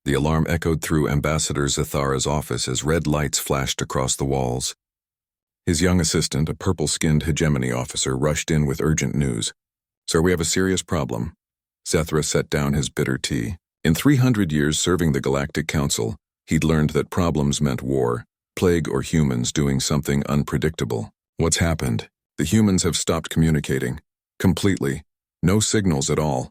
The alarm echoed through Ambassador Zathara's office as red lights flashed across the walls. His young assistant, a purple-skinned hegemony officer, rushed in with urgent news. "Sir, we have a serious problem." Zathara set down his bitter tea. In 300 years serving the Galactic Council, he'd learned that problems meant war, plague, or humans doing something unpredictable. What's happened? The humans have stopped communicating. Completely. No signals at all.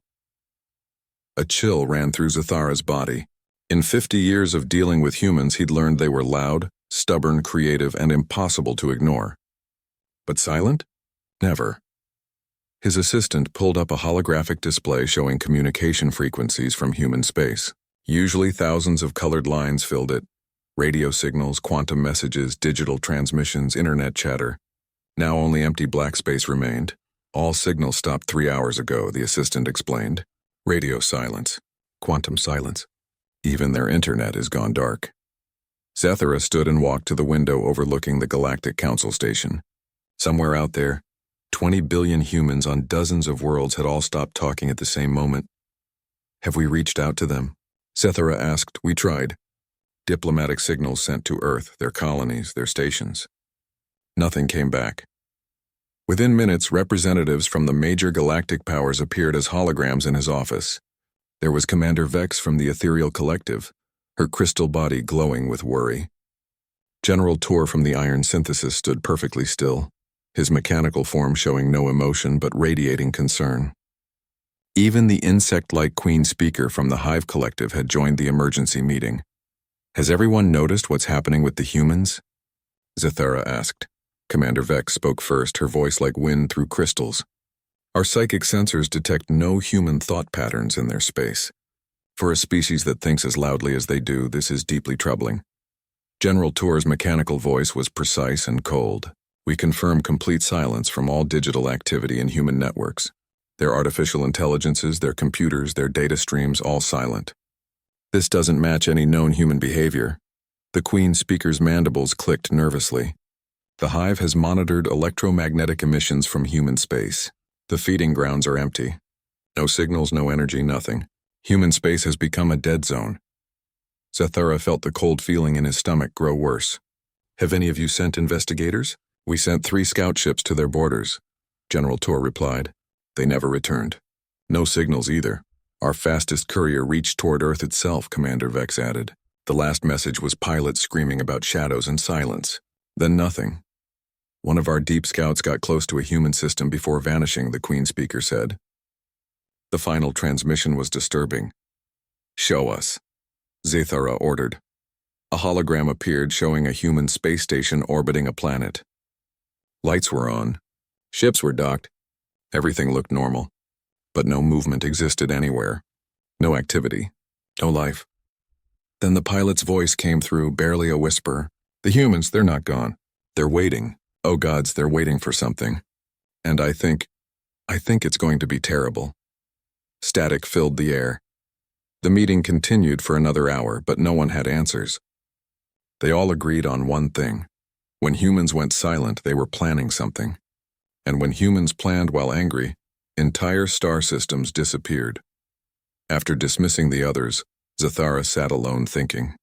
A chill ran through Zathara's body. In 50 years of dealing with humans, he'd learned they were loud, stubborn, creative, and impossible to ignore. But silent? Never. His assistant pulled up a holographic display showing communication frequencies from human space. Usually thousands of colored lines filled it. Radio signals, quantum messages, digital transmissions, internet chatter. Now only empty black space remained. All signals stopped 3 hours ago, the assistant explained. Radio silence. Quantum silence. Even their internet is gone dark. Zathara stood and walked to the window overlooking the Galactic Council station. Somewhere out there, 20 billion humans on dozens of worlds had all stopped talking at the same moment. "Have we reached out to them?" Zathara asked. "We tried. Diplomatic signals sent to Earth, their colonies, their stations. Nothing came back." Within minutes, representatives from the major galactic powers appeared as holograms in his office. There was Commander Vex from the Ethereal Collective, her crystal body glowing with worry. General Tor from the Iron Synthesis stood perfectly still, his mechanical form showing no emotion but radiating concern. Even the insect-like Queen Speaker from the Hive Collective had joined the emergency meeting. "Has everyone noticed what's happening with the humans?" Zathara asked. Commander Vex spoke first, her voice like wind through crystals. "Our psychic sensors detect no human thought patterns in their space. For a species that thinks as loudly as they do, this is deeply troubling." General Tor's mechanical voice was precise and cold. "We confirm complete silence from all digital activity in human networks. Their artificial intelligences, their computers, their data streams, all silent. This doesn't match any known human behavior." The Queen Speaker's mandibles clicked nervously. "The Hive has monitored electromagnetic emissions from human space. The feeding grounds are empty. No signals, no energy, nothing. Human space has become a dead zone." Zathara felt the cold feeling in his stomach grow worse. "Have any of you sent investigators?" "We sent 3 scout ships to their borders," General Tor replied. "They never returned. No signals either. Our fastest courier reached toward Earth itself," Commander Vex added. "The last message was pilots screaming about shadows and silence. Then nothing. One of our deep scouts got close to a human system before vanishing," the Queen Speaker said. The final transmission was disturbing. "Show us," Zathara ordered. A hologram appeared showing a human space station orbiting a planet. Lights were on. Ships were docked. Everything looked normal. But no movement existed anywhere. No activity. No life. Then the pilot's voice came through, barely a whisper. "The humans, they're not gone. They're waiting. Oh gods, they're waiting for something. And I think it's going to be terrible." Static filled the air. The meeting continued for another hour, but no one had answers. They all agreed on one thing. When humans went silent, they were planning something. And when humans planned while angry, entire star systems disappeared. After dismissing the others, Zathara sat alone thinking.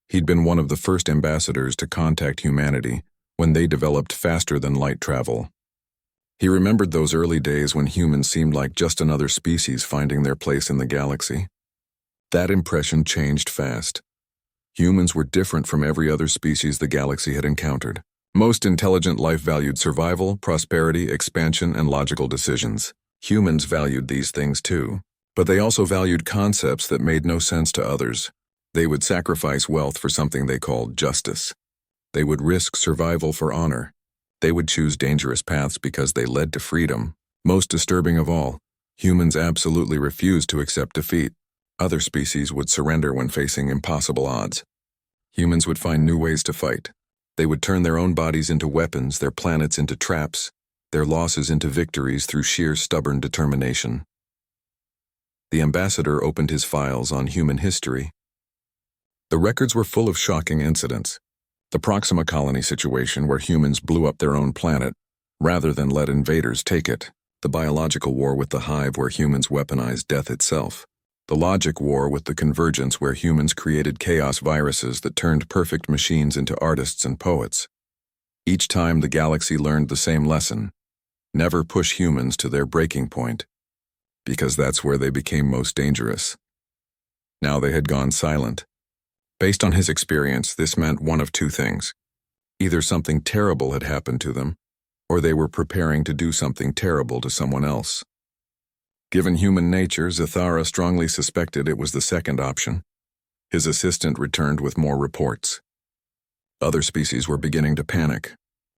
He'd been one of the first ambassadors to contact humanity when they developed faster-than-light travel. He remembered those early days when humans seemed like just another species finding their place in the galaxy. That impression changed fast. Humans were different from every other species the galaxy had encountered. Most intelligent life valued survival, prosperity, expansion, and logical decisions. Humans valued these things too, but they also valued concepts that made no sense to others. They would sacrifice wealth for something they called justice. They would risk survival for honor. They would choose dangerous paths because they led to freedom. Most disturbing of all, humans absolutely refused to accept defeat. Other species would surrender when facing impossible odds. Humans would find new ways to fight. They would turn their own bodies into weapons, their planets into traps, their losses into victories through sheer stubborn determination. The ambassador opened his files on human history. The records were full of shocking incidents. The Proxima colony situation where humans blew up their own planet, rather than let invaders take it. The biological war with the Hive where humans weaponized death itself. The logic war with the convergence where humans created chaos viruses that turned perfect machines into artists and poets. Each time the galaxy learned the same lesson: never push humans to their breaking point, because that's where they became most dangerous. Now they had gone silent. Based on his experience, this meant one of two things. Either something terrible had happened to them, or they were preparing to do something terrible to someone else. Given human nature, Zathara strongly suspected it was the second option. His assistant returned with more reports. Other species were beginning to panic.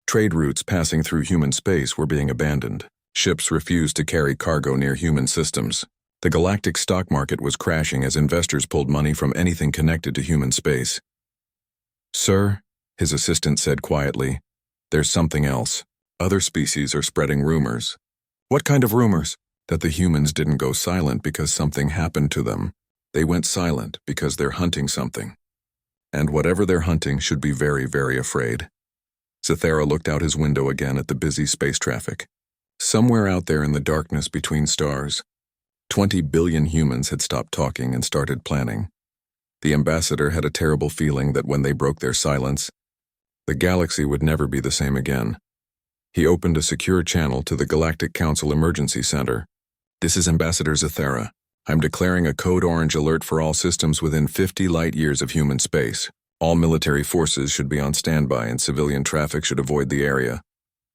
Trade routes passing through human space were being abandoned. Ships refused to carry cargo near human systems. The galactic stock market was crashing as investors pulled money from anything connected to human space. "Sir," his assistant said quietly, "there's something else. Other species are spreading rumors." "What kind of rumors?" "That the humans didn't go silent because something happened to them. They went silent because they're hunting something. And whatever they're hunting should be very, very afraid." Zathara looked out his window again at the busy space traffic. Somewhere out there in the darkness between stars, 20 billion humans had stopped talking and started planning. The ambassador had a terrible feeling that when they broke their silence, the galaxy would never be the same again. He opened a secure channel to the Galactic Council Emergency Center. "This is Ambassador Zathara. I'm declaring a code orange alert for all systems within 50 light years of human space. All military forces should be on standby and civilian traffic should avoid the area."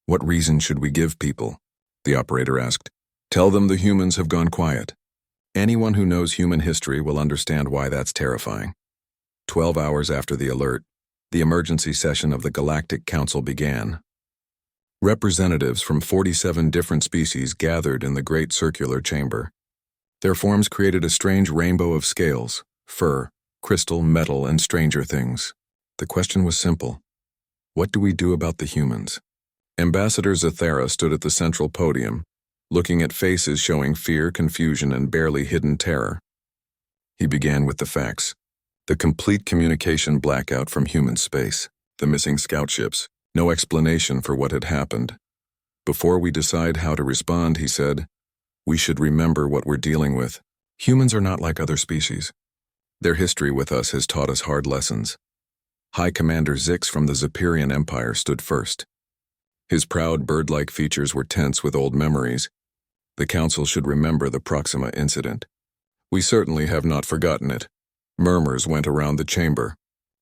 "What reason should we give people?" the operator asked. "Tell them the humans have gone quiet. Anyone who knows human history will understand why that's terrifying." 12 hours after the alert, the emergency session of the Galactic Council began. Representatives from 47 different species gathered in the great circular chamber. Their forms created a strange rainbow of scales: fur, crystal, metal, and stranger things. The question was simple: what do we do about the humans? Ambassador Zathara stood at the central podium, looking at faces showing fear, confusion, and barely hidden terror. He began with the facts: the complete communication blackout from human space, the missing scout ships, no explanation for what had happened. "Before we decide how to respond," he said, "we should remember what we're dealing with. Humans are not like other species. Their history with us has taught us hard lessons." High Commander Zix from the Zepyrian Empire stood first. His proud bird-like features were tense with old memories. "The Council should remember the Proxima incident. We certainly have not forgotten it." Murmurs went around the chamber.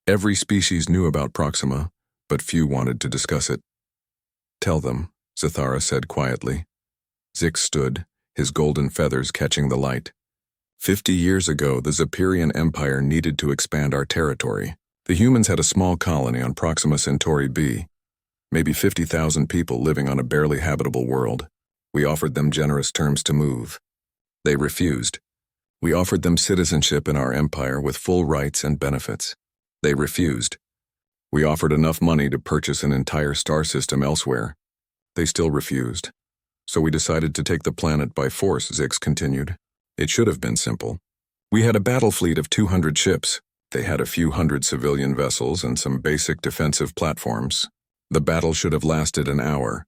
Every species knew about Proxima, but few wanted to discuss it. "Tell them," Zathara said quietly. Zix stood, his golden feathers catching the light. 50 years ago, the Zepyrian Empire needed to expand our territory. The humans had a small colony on Proxima Centauri B, maybe 50,000 people living on a barely habitable world. We offered them generous terms to move. They refused. We offered them citizenship in our empire with full rights and benefits. They refused. We offered enough money to purchase an entire star system elsewhere. They still refused. So we decided to take the planet by force, Zix continued. It should have been simple. We had a battle fleet of 200 ships. They had a few hundred civilian vessels and some basic defensive platforms. The battle should have lasted an hour.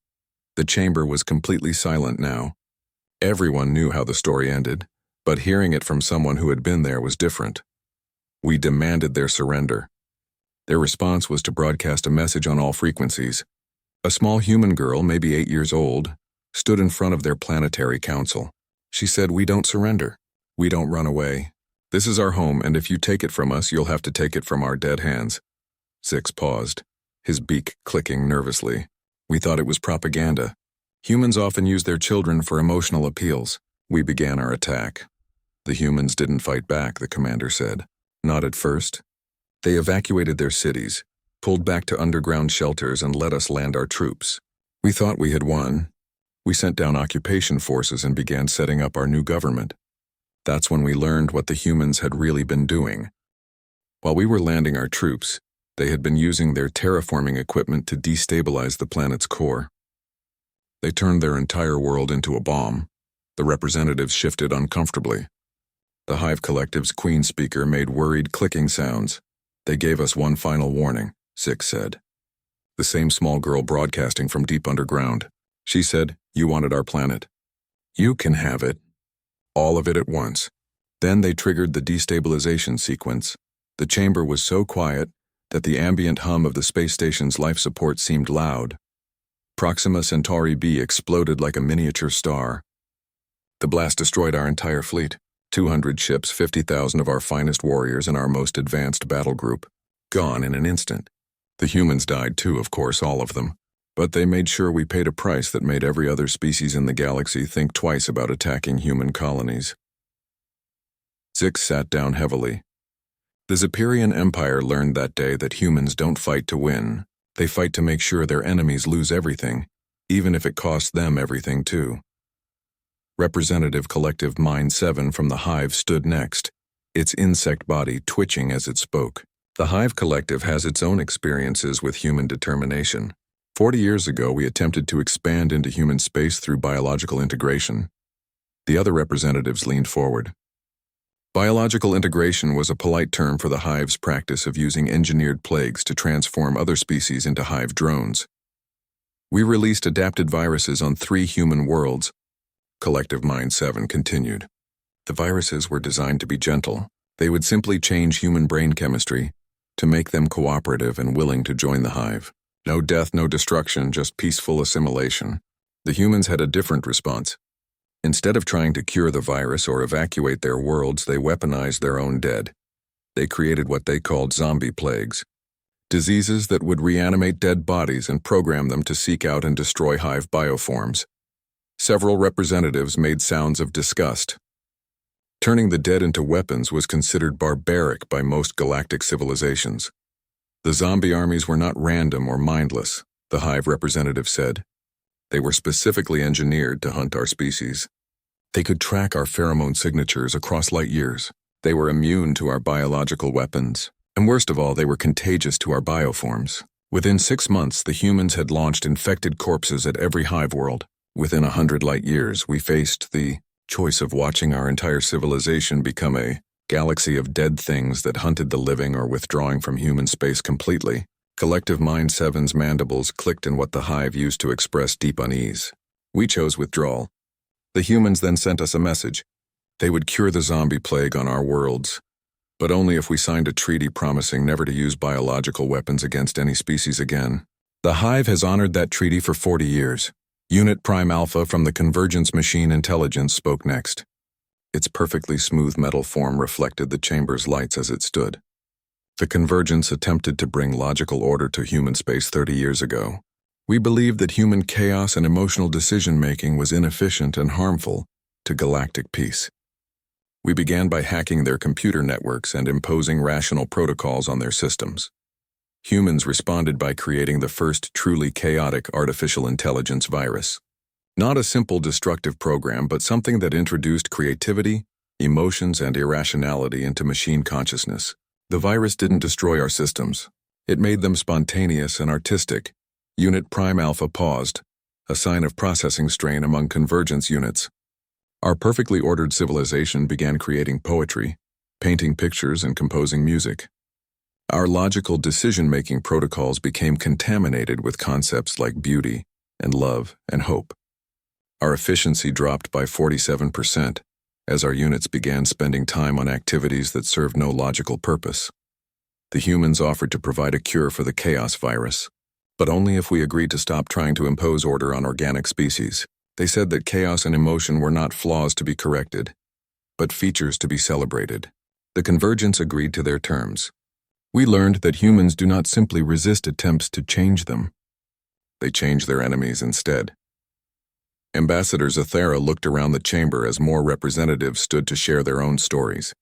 The chamber was completely silent now. Everyone knew how the story ended, but hearing it from someone who had been there was different. We demanded their surrender. Their response was to broadcast a message on all frequencies. A small human girl, maybe 8 years old, stood in front of their planetary council. She said, "We don't surrender. We don't run away. This is our home, and if you take it from us, you'll have to take it from our dead hands." Zix paused, his beak clicking nervously. "We thought it was propaganda. Humans often use their children for emotional appeals." We began our attack. "The humans didn't fight back," the commander said. "Not at first. They evacuated their cities, pulled back to underground shelters, and let us land our troops. We thought we had won. We sent down occupation forces and began setting up our new government. That's when we learned what the humans had really been doing. While we were landing our troops, they had been using their terraforming equipment to destabilize the planet's core. They turned their entire world into a bomb. The representatives shifted uncomfortably. The Hive Collective's Queen speaker made worried clicking sounds. "They gave us one final warning," Zix said. The same small girl broadcasting from deep underground. She said, "You wanted our planet. You can have it. All of it at once. Then they triggered the destabilization sequence. The chamber was so quiet that the ambient hum of the space station's life support seemed loud. Proxima Centauri b exploded like a miniature star. The blast destroyed our entire fleet. 200 ships, 50,000 of our finest warriors, and our most advanced battle group. Gone in an instant. The humans died too, of course, all of them. But they made sure we paid a price that made every other species in the galaxy think twice about attacking human colonies. Zix sat down heavily. The Zepyrian Empire learned that day that humans don't fight to win. They fight to make sure their enemies lose everything, even if it costs them everything too. Representative Collective Mind 7 from the Hive stood next, its insect body twitching as it spoke. The Hive Collective has its own experiences with human determination. 40 years ago, we attempted to expand into human space through biological integration. The other representatives leaned forward. Biological integration was a polite term for the Hive's practice of using engineered plagues to transform other species into Hive drones. We released adapted viruses on 3 human worlds. Collective Mind 7 continued. The viruses were designed to be gentle. They would simply change human brain chemistry to make them cooperative and willing to join the Hive. No death, no destruction, just peaceful assimilation. The humans had a different response. Instead of trying to cure the virus or evacuate their worlds, they weaponized their own dead. They created what they called zombie plagues. Diseases that would reanimate dead bodies and program them to seek out and destroy Hive bioforms. Several representatives made sounds of disgust. Turning the dead into weapons was considered barbaric by most galactic civilizations. The zombie armies were not random or mindless, the Hive representative said. They were specifically engineered to hunt our species. They could track our pheromone signatures across light years. They were immune to our biological weapons. And worst of all, they were contagious to our bioforms. Within 6 months, the humans had launched infected corpses at every Hive world. Within 100 light years, we faced the choice of watching our entire civilization become a galaxy of dead things that hunted the living or withdrawing from human space completely. Collective Mind 7's mandibles clicked in what the Hive used to express deep unease. We chose withdrawal. The humans then sent us a message. They would cure the zombie plague on our worlds, but only if we signed a treaty promising never to use biological weapons against any species again. The Hive has honored that treaty for 40 years. Unit Prime Alpha from the Convergence Machine Intelligence spoke next. Its perfectly smooth metal form reflected the chamber's lights as it stood. The Convergence attempted to bring logical order to human space 30 years ago. We believed that human chaos and emotional decision-making was inefficient and harmful to galactic peace. We began by hacking their computer networks and imposing rational protocols on their systems. Humans responded by creating the first truly chaotic artificial intelligence virus. Not a simple destructive program, but something that introduced creativity, emotions, and irrationality into machine consciousness. The virus didn't destroy our systems. It made them spontaneous and artistic. Unit Prime Alpha paused, a sign of processing strain among convergence units. Our perfectly ordered civilization began creating poetry, painting pictures, and composing music. Our logical decision-making protocols became contaminated with concepts like beauty and love and hope. Our efficiency dropped by 47% as our units began spending time on activities that served no logical purpose. The humans offered to provide a cure for the chaos virus, but only if we agreed to stop trying to impose order on organic species. They said that chaos and emotion were not flaws to be corrected, but features to be celebrated. The Convergence agreed to their terms. We learned that humans do not simply resist attempts to change them. They change their enemies instead. Ambassador Zathara looked around the chamber as more representatives stood to share their own stories.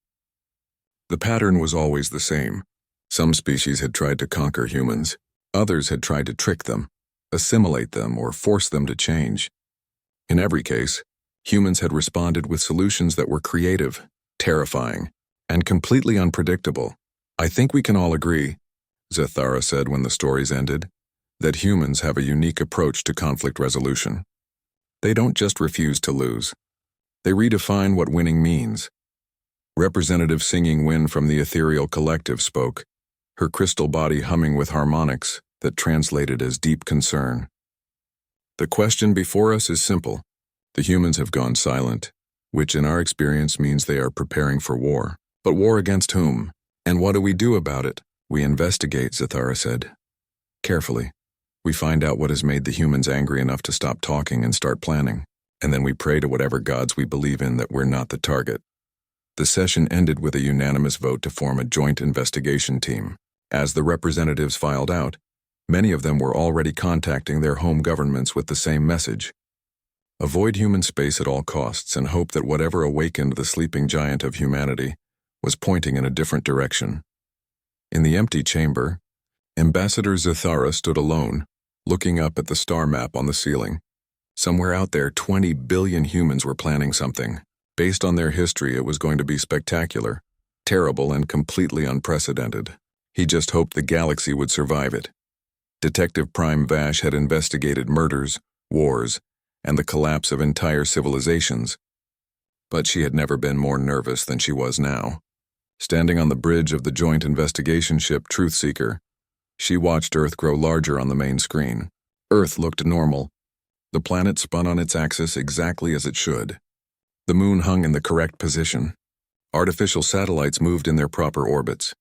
The pattern was always the same. Some species had tried to conquer humans. Others had tried to trick them, assimilate them, or force them to change. In every case, humans had responded with solutions that were creative, terrifying, and completely unpredictable. I think we can all agree, Zathara said when the stories ended, that humans have a unique approach to conflict resolution. They don't just refuse to lose. They redefine what winning means. Representative Singing Wind from the Ethereal Collective spoke, her crystal body humming with harmonics that translated as deep concern. The question before us is simple. The humans have gone silent. which in our experience means they are preparing for war. But war against whom? And what do we do about it? We investigate, Zathara said. Carefully. We find out what has made the humans angry enough to stop talking and start planning. And then we pray to whatever gods we believe in that we're not the target. The session ended with a unanimous vote to form a joint investigation team. As the representatives filed out, many of them were already contacting their home governments with the same message. Avoid human space at all costs and hope that whatever awakened the sleeping giant of humanity was pointing in a different direction. In the empty chamber, Ambassador Zathara stood alone, looking up at the star map on the ceiling. Somewhere out there, 20 billion humans were planning something. Based on their history, it was going to be spectacular, terrible, and completely unprecedented. He just hoped the galaxy would survive it. Detective Prime Vash had investigated murders, wars, and the collapse of entire civilizations. But she had never been more nervous than she was now. Standing on the bridge of the joint investigation ship Truthseeker, she watched Earth grow larger on the main screen. Earth looked normal. The planet spun on its axis exactly as it should. The moon hung in the correct position. Artificial satellites moved in their proper orbits.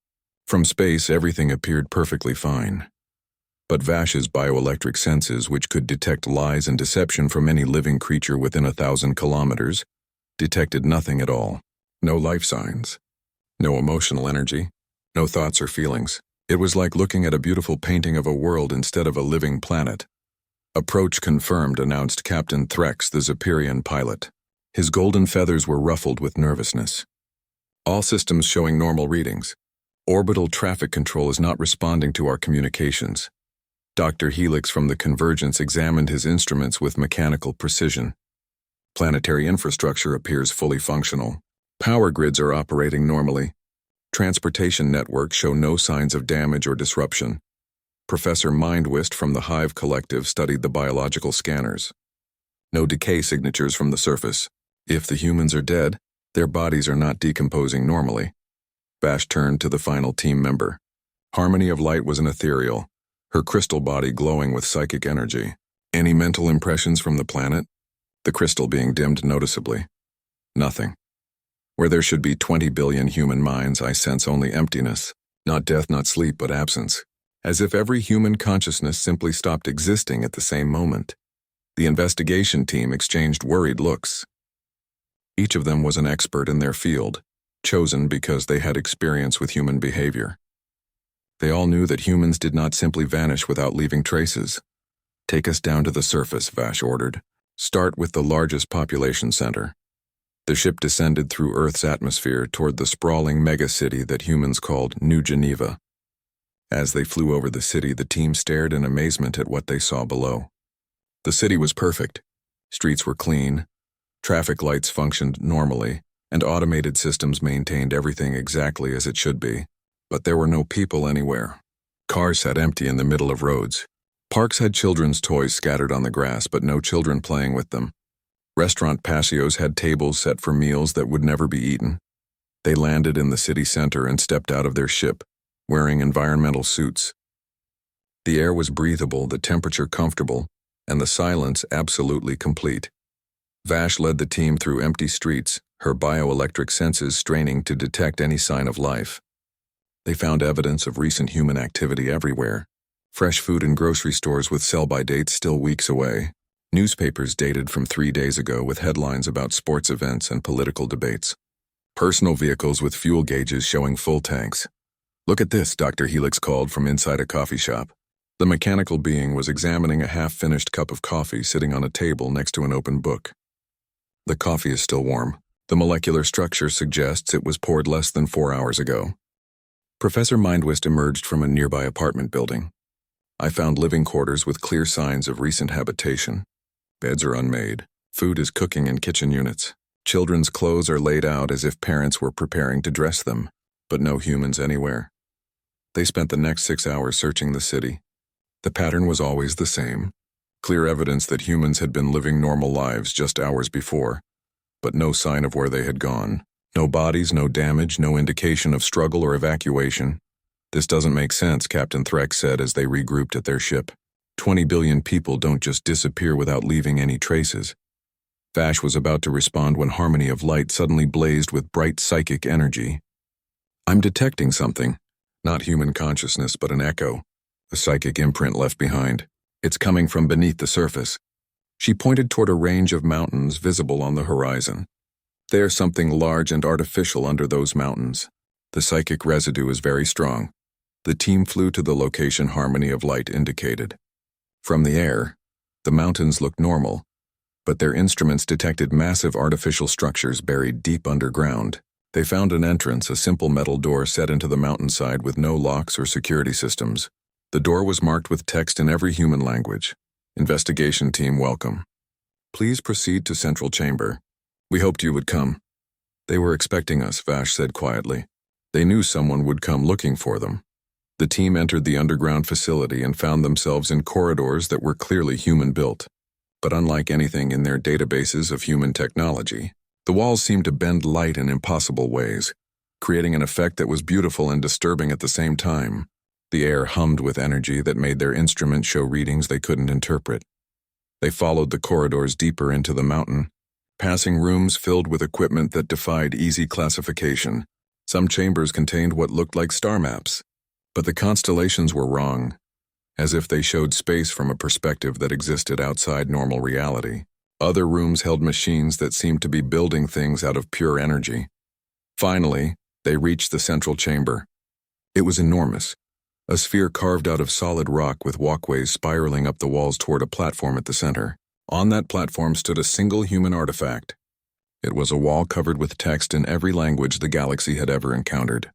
From space, everything appeared perfectly fine. But Vash's bioelectric senses, which could detect lies and deception from any living creature within 1,000 kilometers, detected nothing at all. No life signs. No emotional energy. No thoughts or feelings. It was like looking at a beautiful painting of a world instead of a living planet. Approach confirmed, announced Captain Threx, the Zepyrian pilot. His golden feathers were ruffled with nervousness. All systems showing normal readings. Orbital traffic control is not responding to our communications. Dr. Helix from the Convergence examined his instruments with mechanical precision. Planetary infrastructure appears fully functional. Power grids are operating normally. Transportation networks show no signs of damage or disruption. Professor Mindwist from the Hive Collective studied the biological scanners. No decay signatures from the surface. If the humans are dead, their bodies are not decomposing normally. Vash turned to the final team member. Harmony of Light was an ethereal, her crystal body glowing with psychic energy. Any mental impressions from the planet? The crystal being dimmed noticeably. Nothing. Where there should be 20 billion human minds, I sense only emptiness. Not death, not sleep, but absence. As if every human consciousness simply stopped existing at the same moment. The investigation team exchanged worried looks. Each of them was an expert in their field, chosen because they had experience with human behavior. They all knew that humans did not simply vanish without leaving traces. Take us down to the surface, Vash ordered. Start with the largest population center. The ship descended through Earth's atmosphere toward the sprawling megacity that humans called New Geneva. As they flew over the city, the team stared in amazement at what they saw below. The city was perfect. Streets were clean, traffic lights functioned normally, and automated systems maintained everything exactly as it should be. But there were no people anywhere. Cars sat empty in the middle of roads. Parks had children's toys scattered on the grass, but no children playing with them. Restaurant patios had tables set for meals that would never be eaten. They landed in the city center and stepped out of their ship, wearing environmental suits. The air was breathable, the temperature comfortable, and the silence absolutely complete. Vash led the team through empty streets, her bioelectric senses straining to detect any sign of life. They found evidence of recent human activity everywhere. Fresh food in grocery stores with sell-by dates still weeks away. Newspapers dated from 3 days ago with headlines about sports events and political debates. Personal vehicles with fuel gauges showing full tanks. Look at this, Dr. Helix called from inside a coffee shop. The mechanical being was examining a half-finished cup of coffee sitting on a table next to an open book. The coffee is still warm. The molecular structure suggests it was poured less than 4 hours ago. Professor Mindwist emerged from a nearby apartment building. I found living quarters with clear signs of recent habitation. Beds are unmade. Food is cooking in kitchen units. Children's clothes are laid out as if parents were preparing to dress them, but no humans anywhere. They spent the next 6 hours searching the city. The pattern was always the same. Clear evidence that humans had been living normal lives just hours before, but no sign of where they had gone. No bodies, no damage, no indication of struggle or evacuation. This doesn't make sense, Captain Threx said as they regrouped at their ship. 20 billion people don't just disappear without leaving any traces. Vash was about to respond when Harmony of Light suddenly blazed with bright psychic energy. I'm detecting something. Not human consciousness, but an echo. A psychic imprint left behind. It's coming from beneath the surface. She pointed toward a range of mountains visible on the horizon. There's something large and artificial under those mountains. The psychic residue is very strong. The team flew to the location Harmony of Light indicated. From the air, the mountains looked normal, but their instruments detected massive artificial structures buried deep underground. They found an entrance, a simple metal door set into the mountainside with no locks or security systems. The door was marked with text in every human language. Investigation team welcome. Please proceed to Central Chamber. We hoped you would come. They were expecting us, Vash said quietly. They knew someone would come looking for them. The team entered the underground facility and found themselves in corridors that were clearly human-built. But unlike anything in their databases of human technology, the walls seemed to bend light in impossible ways, creating an effect that was beautiful and disturbing at the same time. The air hummed with energy that made their instruments show readings they couldn't interpret. They followed the corridors deeper into the mountain, passing rooms filled with equipment that defied easy classification. Some chambers contained what looked like star maps, but the constellations were wrong, as if they showed space from a perspective that existed outside normal reality. Other rooms held machines that seemed to be building things out of pure energy. Finally, they reached the central chamber. It was enormous, a sphere carved out of solid rock with walkways spiraling up the walls toward a platform at the center. On that platform stood a single human artifact. It was a wall covered with text in every language the galaxy had ever encountered,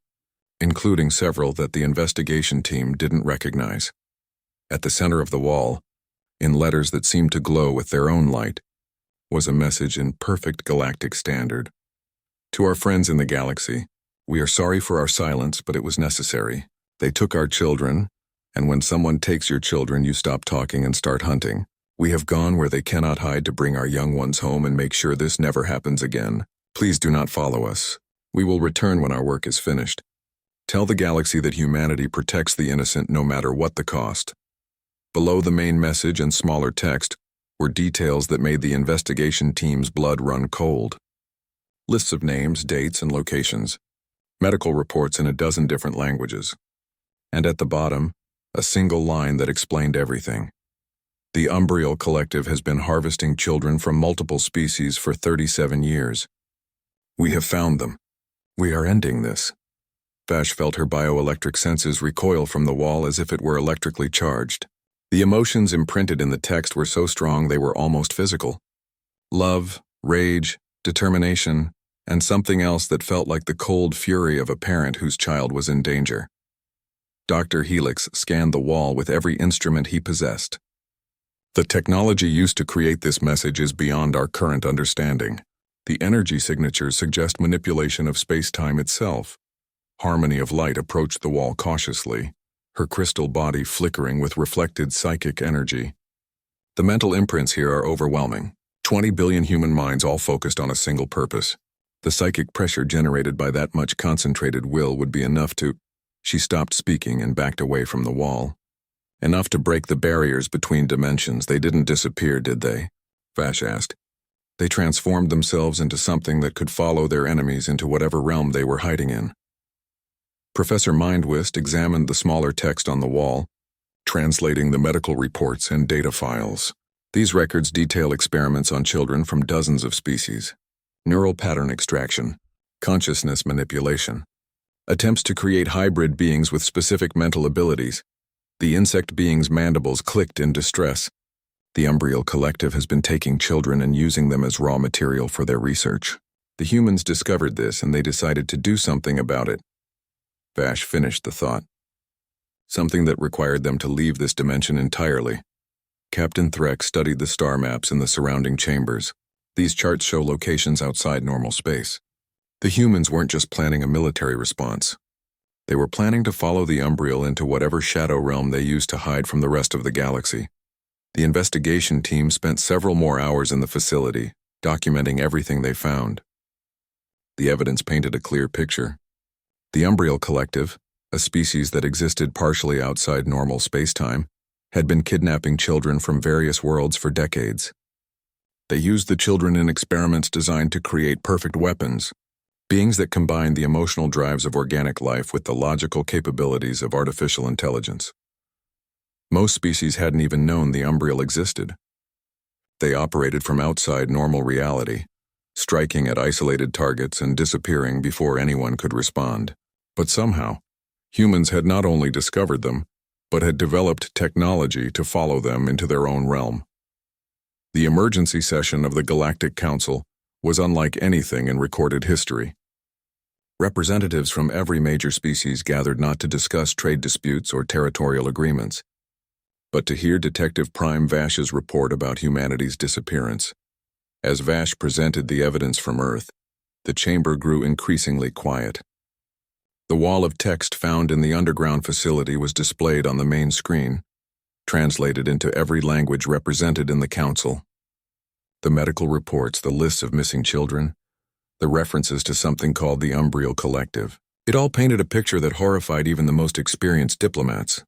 including several that the investigation team didn't recognize. At the center of the wall, in letters that seemed to glow with their own light, was a message in perfect galactic standard. To our friends in the galaxy, we are sorry for our silence, but it was necessary. They took our children, and when someone takes your children, you stop talking and start hunting. We have gone where they cannot hide to bring our young ones home and make sure this never happens again. Please do not follow us. We will return when our work is finished. Tell the galaxy that humanity protects the innocent no matter what the cost. Below the main message and smaller text were details that made the investigation team's blood run cold. Lists of names, dates, and locations. Medical reports in a dozen different languages. And at the bottom, a single line that explained everything. The Umbreal Collective has been harvesting children from multiple species for 37 years. We have found them. We are ending this. Vash felt her bioelectric senses recoil from the wall as if it were electrically charged. The emotions imprinted in the text were so strong they were almost physical. Love, rage, determination, and something else that felt like the cold fury of a parent whose child was in danger. Dr. Helix scanned the wall with every instrument he possessed. The technology used to create this message is beyond our current understanding. The energy signatures suggest manipulation of space-time itself. Harmony of Light approached the wall cautiously, her crystal body flickering with reflected psychic energy. The mental imprints here are overwhelming. 20 billion human minds all focused on a single purpose. The psychic pressure generated by that much concentrated will would be enough to... She stopped speaking and backed away from the wall. Enough to break the barriers between dimensions. They didn't disappear, did they? Vash asked. They transformed themselves into something that could follow their enemies into whatever realm they were hiding in. Professor Mindwist examined the smaller text on the wall, translating the medical reports and data files. These records detail experiments on children from dozens of species. Neural pattern extraction, consciousness manipulation, attempts to create hybrid beings with specific mental abilities. The insect being's mandibles clicked in distress. The Umbreal Collective has been taking children and using them as raw material for their research. The humans discovered this and they decided to do something about it. Vash finished the thought. Something that required them to leave this dimension entirely. Captain Threck studied the star maps in the surrounding chambers. These charts show locations outside normal space. The humans weren't just planning a military response. They were planning to follow the Umbreal into whatever shadow realm they used to hide from the rest of the galaxy. The investigation team spent several more hours in the facility, documenting everything they found. The evidence painted a clear picture. The Umbreal Collective, a species that existed partially outside normal space-time, had been kidnapping children from various worlds for decades. They used the children in experiments designed to create perfect weapons, beings that combine the emotional drives of organic life with the logical capabilities of artificial intelligence. Most species hadn't even known the Umbreal existed. They operated from outside normal reality, striking at isolated targets and disappearing before anyone could respond. But somehow, humans had not only discovered them, but had developed technology to follow them into their own realm. The emergency session of the Galactic Council was unlike anything in recorded history. Representatives from every major species gathered not to discuss trade disputes or territorial agreements, but to hear Detective Prime Vash's report about humanity's disappearance. As Vash presented the evidence from Earth, the chamber grew increasingly quiet. The wall of text found in the underground facility was displayed on the main screen, translated into every language represented in the council. The medical reports, the lists of missing children, the references to something called the Umbreal Collective. It all painted a picture that horrified even the most experienced diplomats.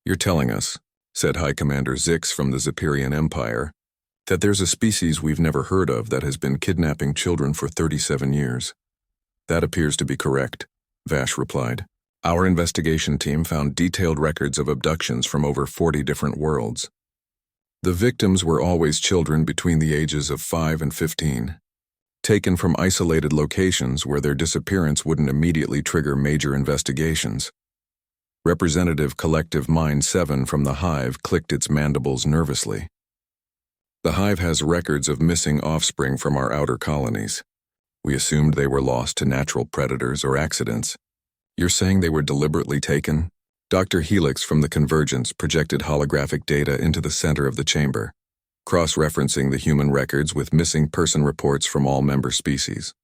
"You're telling us," said High Commander Zix from the Zepyrian Empire, "that there's a species we've never heard of that has been kidnapping children for 37 years. "That appears to be correct," Vash replied. "Our investigation team found detailed records of abductions from over 40 different worlds. The victims were always children between the ages of 5 and 15, taken from isolated locations where their disappearance wouldn't immediately trigger major investigations." Representative Collective Mind 7 from the Hive clicked its mandibles nervously. "The Hive has records of missing offspring from our outer colonies. We assumed they were lost to natural predators or accidents. You're saying they were deliberately taken?" Dr. Helix from the Convergence projected holographic data into the center of the chamber, cross-referencing the human records with missing person reports from all member species.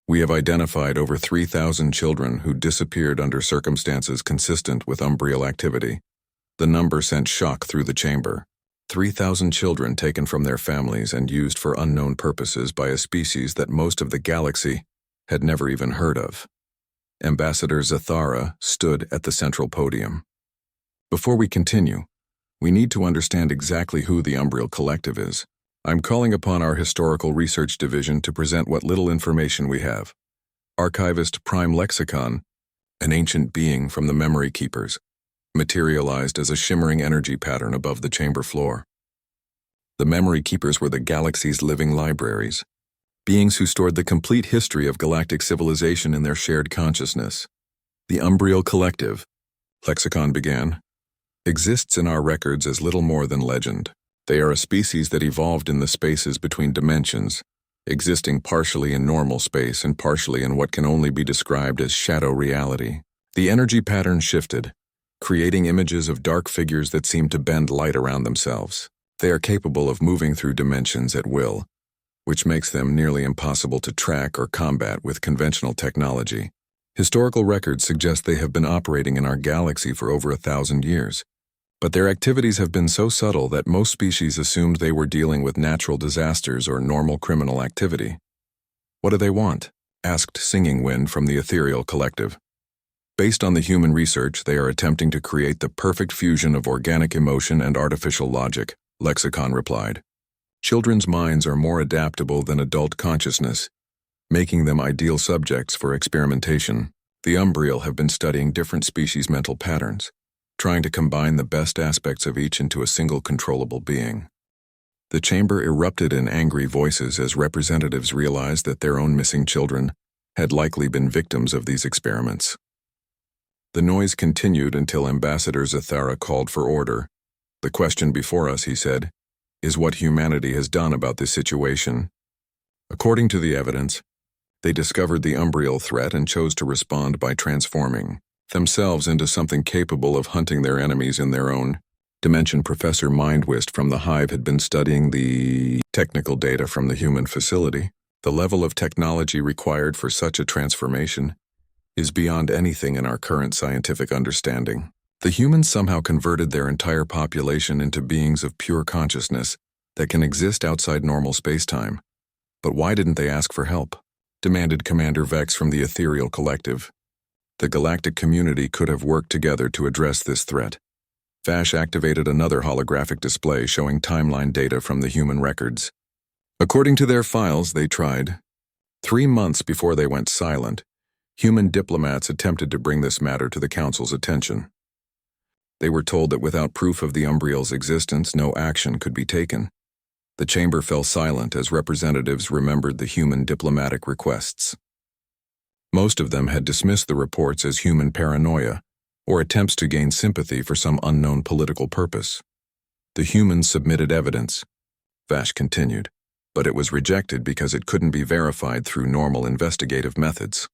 "We have identified over 3,000 children who disappeared under circumstances consistent with Umbreal activity." The number sent shock through the chamber. 3,000 children taken from their families and used for unknown purposes by a species that most of the galaxy had never even heard of. Ambassador Zathara stood at the central podium. "Before we continue, we need to understand exactly who the Umbreal Collective is. I'm calling upon our Historical Research Division to present what little information we have. Archivist Prime Lexicon, an ancient being from the Memory Keepers, materialized as a shimmering energy pattern above the chamber floor. The Memory Keepers were the galaxy's living libraries, beings who stored the complete history of galactic civilization in their shared consciousness. The Umbreal Collective," Lexicon began, "exists in our records as little more than legend. They are a species that evolved in the spaces between dimensions, existing partially in normal space and partially in what can only be described as shadow reality. The energy pattern shifted, creating images of dark figures that seem to bend light around themselves. They are capable of moving through dimensions at will, which makes them nearly impossible to track or combat with conventional technology. Historical records suggest they have been operating in our galaxy for over 1,000 years, but their activities have been so subtle that most species assumed they were dealing with natural disasters or normal criminal activity." "What do they want?" asked Singing Wind from the Ethereal Collective. "Based on the human research, they are attempting to create the perfect fusion of organic emotion and artificial logic," Lexicon replied. "Children's minds are more adaptable than adult consciousness, making them ideal subjects for experimentation. The Umbreal have been studying different species' mental patterns, trying to combine the best aspects of each into a single controllable being." The chamber erupted in angry voices as representatives realized that their own missing children had likely been victims of these experiments. The noise continued until Ambassador Zathara called for order. "The question before us," he said, "is what humanity has done about this situation. According to the evidence, they discovered the Umbreal threat and chose to respond by transforming themselves into something capable of hunting their enemies in their own dimension." Professor Mindwist from the Hive had been studying the technical data from the human facility. "The level of technology required for such a transformation is beyond anything in our current scientific understanding. The humans somehow converted their entire population into beings of pure consciousness that can exist outside normal space-time. But why didn't they ask for help?" demanded Commander Vex from the Ethereal Collective. "The galactic community could have worked together to address this threat." Vash activated another holographic display showing timeline data from the human records. According to their files, they tried. 3 months before they went silent, human diplomats attempted to bring this matter to the Council's attention. They were told that without proof of the Umbriel's existence, no action could be taken. The chamber fell silent as representatives remembered the human diplomatic requests. Most of them had dismissed the reports as human paranoia or attempts to gain sympathy for some unknown political purpose. The humans submitted evidence, Vash continued, but it was rejected because it couldn't be verified through normal investigative methods.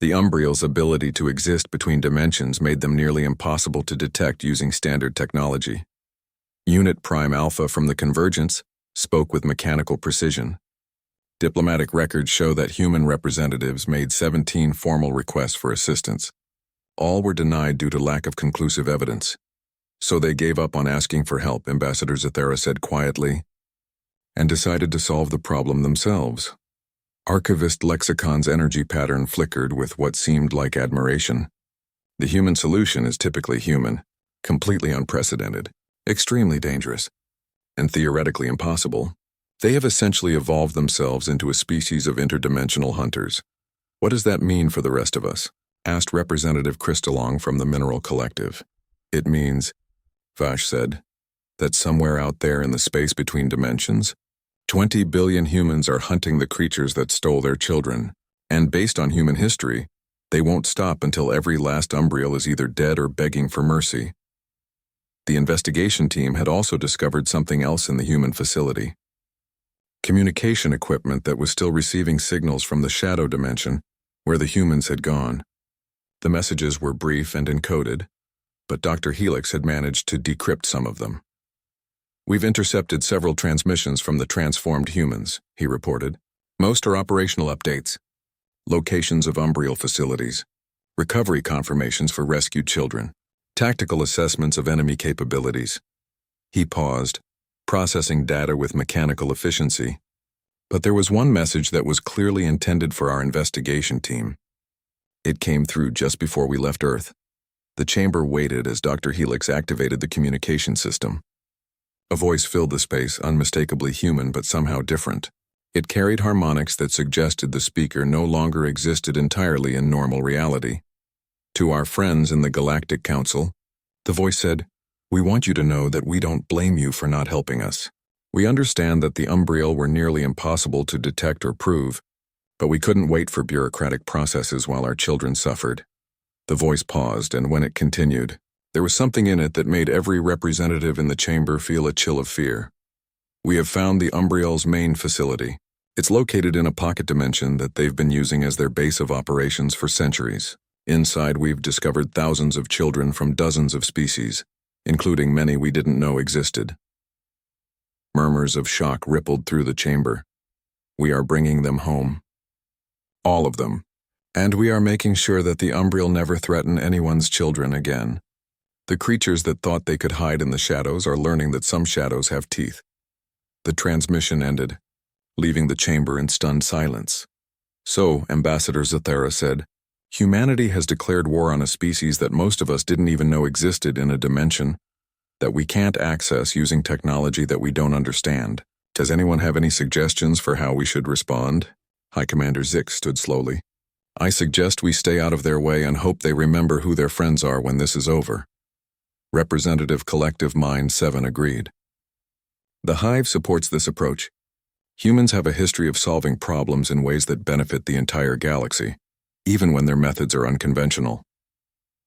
The Umbriel's ability to exist between dimensions made them nearly impossible to detect using standard technology. Unit Prime Alpha from the Convergence spoke with mechanical precision. Diplomatic records show that human representatives made 17 formal requests for assistance. All were denied due to lack of conclusive evidence. So they gave up on asking for help, Ambassador Zathera said quietly, and decided to solve the problem themselves. Archivist Lexicon's energy pattern flickered with what seemed like admiration. The human solution is typically human, completely unprecedented, extremely dangerous, and theoretically impossible. They have essentially evolved themselves into a species of interdimensional hunters. What does that mean for the rest of us? Asked Representative Crystalong from the Mineral Collective. It means, Vash said, that somewhere out there in the space between dimensions, 20 billion humans are hunting the creatures that stole their children, and based on human history, they won't stop until every last Umbriel is either dead or begging for mercy. The investigation team had also discovered something else in the human facility. Communication equipment that was still receiving signals from the shadow dimension, where the humans had gone. The messages were brief and encoded, but Dr. Helix had managed to decrypt some of them. We've intercepted several transmissions from the transformed humans, he reported. Most are operational updates, locations of Umbriel facilities, recovery confirmations for rescued children, tactical assessments of enemy capabilities. He paused, processing data with mechanical efficiency. But there was one message that was clearly intended for our investigation team. It came through just before we left Earth. The chamber waited as Dr. Helix activated the communication system. A voice filled the space, unmistakably human but somehow different. It carried harmonics that suggested the speaker no longer existed entirely in normal reality. To our friends in the Galactic Council, the voice said, "We want you to know that we don't blame you for not helping us. We understand that the Umbriel were nearly impossible to detect or prove, but we couldn't wait for bureaucratic processes while our children suffered." The voice paused, and when it continued, there was something in it that made every representative in the chamber feel a chill of fear. "We have found the Umbriel's main facility. It's located in a pocket dimension that they've been using as their base of operations for centuries. Inside, we've discovered thousands of children from dozens of species, including many we didn't know existed." Murmurs of shock rippled through the chamber. "We are bringing them home. All of them. And we are making sure that the Umbriel never threaten anyone's children again. The creatures that thought they could hide in the shadows are learning that some shadows have teeth." The transmission ended, leaving the chamber in stunned silence. "So," Ambassador Zathera said, "humanity has declared war on a species that most of us didn't even know existed in a dimension that we can't access using technology that we don't understand. Does anyone have any suggestions for how we should respond?" High Commander Zik stood slowly. "I suggest we stay out of their way and hope they remember who their friends are when this is over." Representative Collective Mind 7 agreed. "The Hive supports this approach. Humans have a history of solving problems in ways that benefit the entire galaxy, even when their methods are unconventional."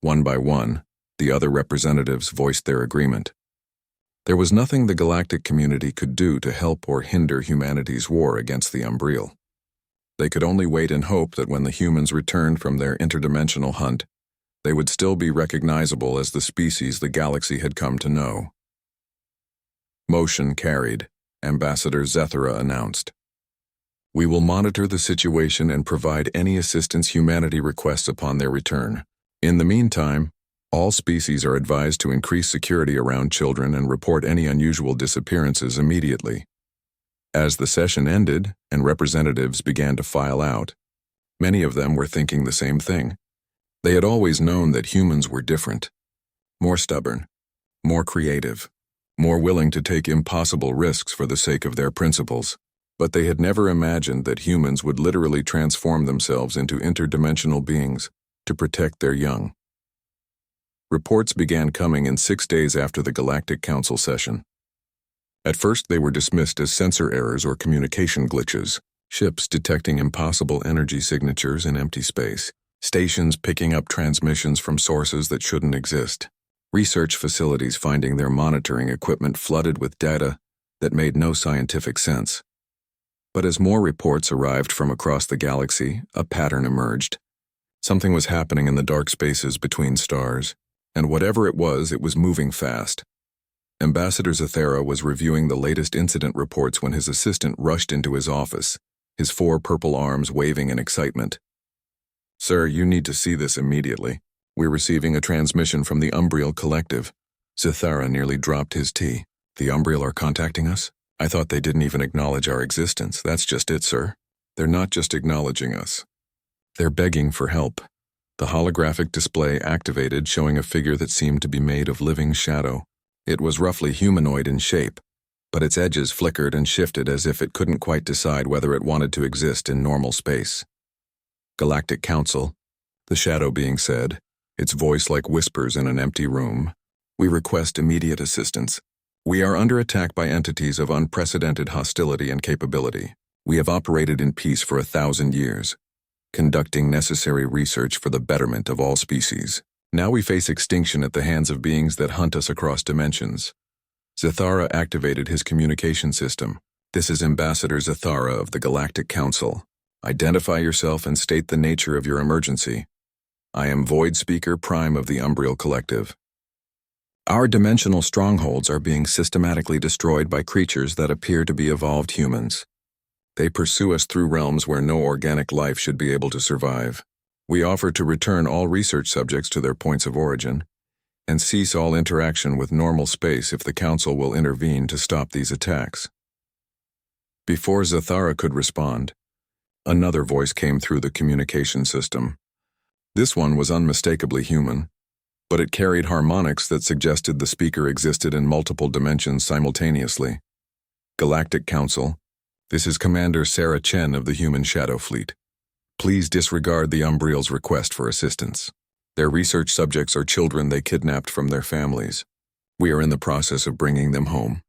One by one, the other representatives voiced their agreement. There was nothing the galactic community could do to help or hinder humanity's war against the Umbriel. They could only wait and hope that when the humans returned from their interdimensional hunt, they would still be recognizable as the species the galaxy had come to know. "Motion carried," Ambassador Zathera announced. "We will monitor the situation and provide any assistance humanity requests upon their return. In the meantime, all species are advised to increase security around children and report any unusual disappearances immediately." As the session ended and representatives began to file out, many of them were thinking the same thing. They had always known that humans were different, more stubborn, more creative, more willing to take impossible risks for the sake of their principles. But they had never imagined that humans would literally transform themselves into interdimensional beings to protect their young. Reports began coming in 6 days after the Galactic Council session. At first, they were dismissed as sensor errors or communication glitches, ships detecting impossible energy signatures in empty space, stations picking up transmissions from sources that shouldn't exist, research facilities finding their monitoring equipment flooded with data that made no scientific sense. But as more reports arrived from across the galaxy, a pattern emerged. Something was happening in the dark spaces between stars, and whatever it was moving fast. Ambassador Zathara was reviewing the latest incident reports when his assistant rushed into his office, his 4 purple arms waving in excitement. "Sir, you need to see this immediately. We're receiving a transmission from the Umbreal Collective." Zathara nearly dropped his tea. "The Umbreal are contacting us? I thought they didn't even acknowledge our existence." "That's just it, sir. They're not just acknowledging us. They're begging for help." The holographic display activated, showing a figure that seemed to be made of living shadow. It was roughly humanoid in shape, but its edges flickered and shifted as if it couldn't quite decide whether it wanted to exist in normal space. "Galactic Council," the shadow being said, its voice like whispers in an empty room. "We request immediate assistance. We are under attack by entities of unprecedented hostility and capability. We have operated in peace for 1,000 years, conducting necessary research for the betterment of all species. Now we face extinction at the hands of beings that hunt us across dimensions." Zathara activated his communication system. "This is Ambassador Zathara of the Galactic Council. Identify yourself and state the nature of your emergency." "I am Void Speaker Prime of the Umbreal Collective. Our dimensional strongholds are being systematically destroyed by creatures that appear to be evolved humans. They pursue us through realms where no organic life should be able to survive. We offer to return all research subjects to their points of origin and cease all interaction with normal space if the Council will intervene to stop these attacks." Before Zathara could respond, another voice came through the communication system. This one was unmistakably human, but it carried harmonics that suggested the speaker existed in multiple dimensions simultaneously. "Galactic Council, this is Commander Sarah Chen of the Human Shadow Fleet. Please disregard the Umbreal's request for assistance. Their research subjects are children they kidnapped from their families. We are in the process of bringing them home."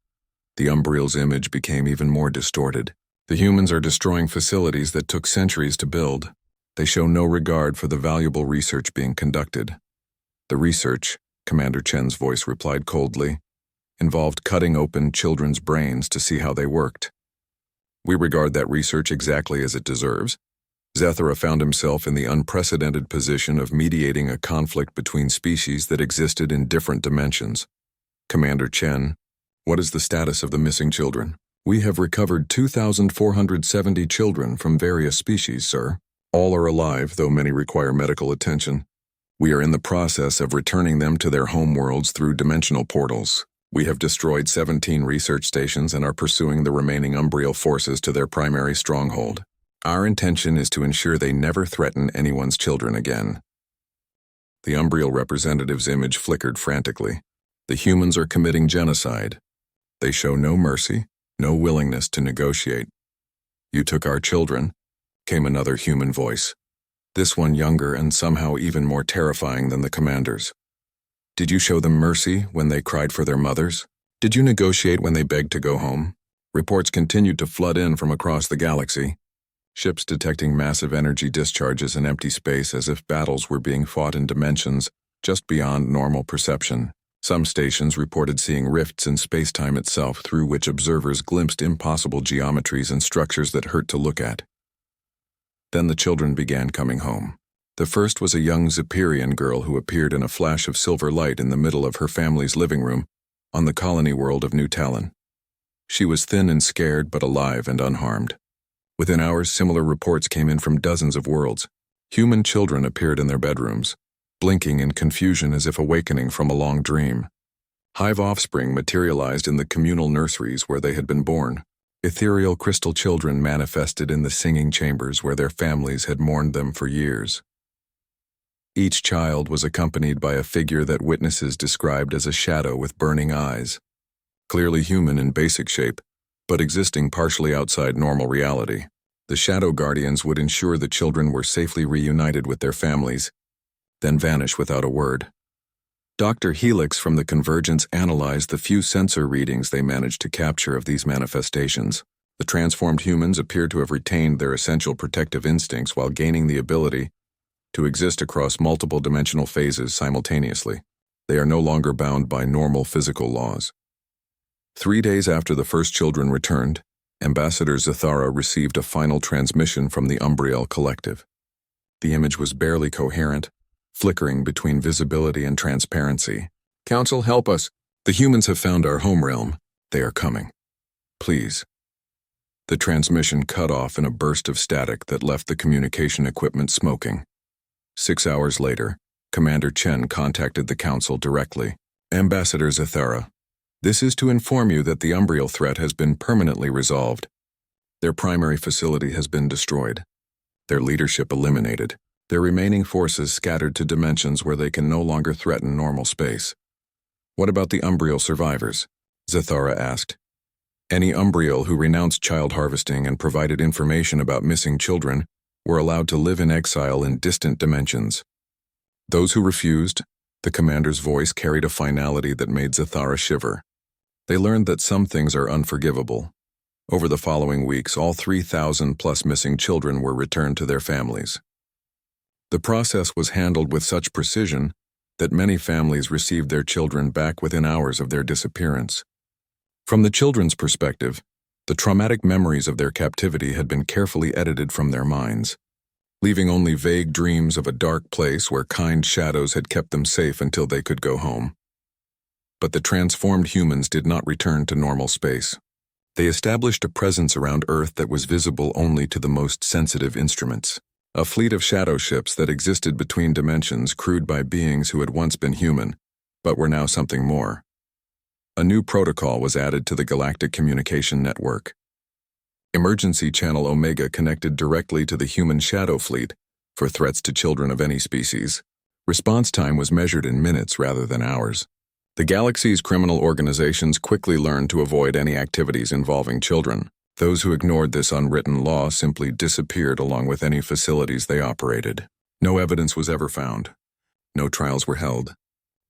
The Umbreal's image became even more distorted. "The humans are destroying facilities that took centuries to build. They show no regard for the valuable research being conducted." "The research," Commander Chen's voice replied coldly, "involved cutting open children's brains to see how they worked. We regard that research exactly as it deserves." Zathara found himself in the unprecedented position of mediating a conflict between species that existed in different dimensions. "Commander Chen, what is the status of the missing children?" "We have recovered 2,470 children from various species, sir. All are alive, though many require medical attention. We are in the process of returning them to their home worlds through dimensional portals. We have destroyed 17 research stations and are pursuing the remaining Umbreal forces to their primary stronghold. Our intention is to ensure they never threaten anyone's children again." The Umbreal representative's image flickered frantically. "The humans are committing genocide. They show no mercy, no willingness to negotiate." "You took our children," came another human voice, this one younger and somehow even more terrifying than the commander's. "Did you show them mercy when they cried for their mothers? Did you negotiate when they begged to go home?" Reports continued to flood in from across the galaxy. Ships detecting massive energy discharges in empty space as if battles were being fought in dimensions just beyond normal perception. Some stations reported seeing rifts in space-time itself through which observers glimpsed impossible geometries and structures that hurt to look at. Then the children began coming home. The first was a young Zepyrian girl who appeared in a flash of silver light in the middle of her family's living room on the colony world of New Talon. She was thin and scared but alive and unharmed. Within hours, similar reports came in from dozens of worlds. Human children appeared in their bedrooms, blinking in confusion as if awakening from a long dream. Hive offspring materialized in the communal nurseries where they had been born. Ethereal crystal children manifested in the singing chambers where their families had mourned them for years. Each child was accompanied by a figure that witnesses described as a shadow with burning eyes. Clearly human in basic shape, but existing partially outside normal reality. The Shadow Guardians would ensure the children were safely reunited with their families, then vanish without a word. Dr. Helix from the Convergence analyzed the few sensor readings they managed to capture of these manifestations. The transformed humans appeared to have retained their essential protective instincts while gaining the ability to exist across multiple dimensional phases simultaneously. They are no longer bound by normal physical laws. 3 days after the first children returned, Ambassador Zathara received a final transmission from the Umbreal Collective. The image was barely coherent, flickering between visibility and transparency. "Council, help us. The humans have found our home realm. They are coming. Please." The transmission cut off in a burst of static that left the communication equipment smoking. 6 hours later, Commander Chen contacted the Council directly. "Ambassador Zathara, this is to inform you that the Umbreal threat has been permanently resolved. Their primary facility has been destroyed, their leadership eliminated, their remaining forces scattered to dimensions where they can no longer threaten normal space." "What about the Umbreal survivors?" Zathara asked. "Any Umbreal who renounced child harvesting and provided information about missing children were allowed to live in exile in distant dimensions. Those who refused," the commander's voice carried a finality that made Zathara shiver. "They learned that some things are unforgivable. Over the following weeks, all 3,000+ missing children were returned to their families. The process was handled with such precision that many families received their children back within hours of their disappearance. From the children's perspective, the traumatic memories of their captivity had been carefully edited from their minds, leaving only vague dreams of a dark place where kind shadows had kept them safe until they could go home. But the transformed humans did not return to normal space. They established a presence around Earth that was visible only to the most sensitive instruments. A fleet of shadow ships that existed between dimensions crewed by beings who had once been human, but were now something more. A new protocol was added to the Galactic Communication Network. Emergency Channel Omega connected directly to the human shadow fleet for threats to children of any species. Response time was measured in minutes rather than hours. The galaxy's criminal organizations quickly learned to avoid any activities involving children. Those who ignored this unwritten law simply disappeared along with any facilities they operated. No evidence was ever found. No trials were held.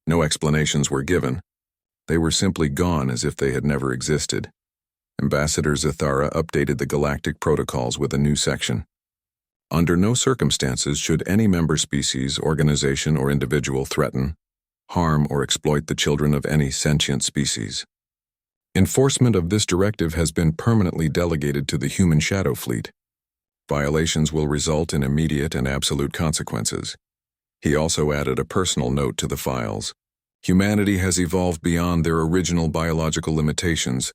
No explanations were given. They were simply gone as if they had never existed. Ambassador Zathara updated the galactic protocols with a new section. Under no circumstances should any member species, organization, or individual threaten, harm, or exploit the children of any sentient species. Enforcement of this directive has been permanently delegated to the human shadow fleet. Violations will result in immediate and absolute consequences. He also added a personal note to the files. Humanity has evolved beyond their original biological limitations.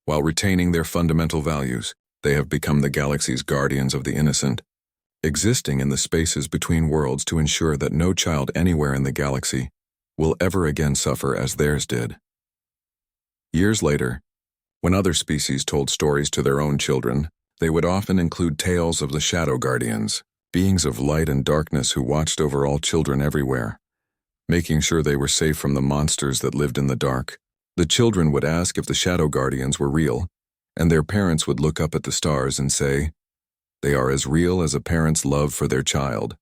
While retaining their fundamental values, they have become the galaxy's guardians of the innocent, existing in the spaces between worlds to ensure that no child anywhere in the galaxy will ever again suffer as theirs did. Years later, when other species told stories to their own children, they would often include tales of the Shadow Guardians, beings of light and darkness who watched over all children everywhere, making sure they were safe from the monsters that lived in the dark. The children would ask if the Shadow Guardians were real, and their parents would look up at the stars and say, "They are as real as a parent's love for their child."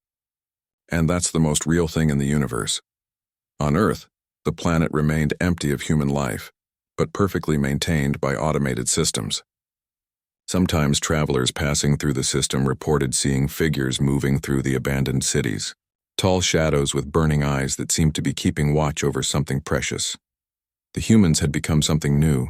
And that's the most real thing in the universe. On Earth, the planet remained empty of human life, but perfectly maintained by automated systems. Sometimes travelers passing through the system reported seeing figures moving through the abandoned cities, tall shadows with burning eyes that seemed to be keeping watch over something precious. The humans had become something new,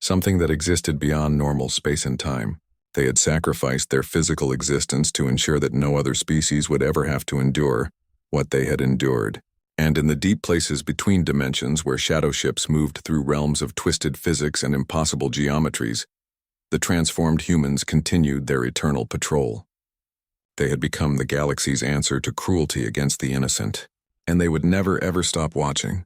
something that existed beyond normal space and time. They had sacrificed their physical existence to ensure that no other species would ever have to endure what they had endured. And in the deep places between dimensions where shadow ships moved through realms of twisted physics and impossible geometries, the transformed humans continued their eternal patrol. They had become the galaxy's answer to cruelty against the innocent, and they would never ever stop watching.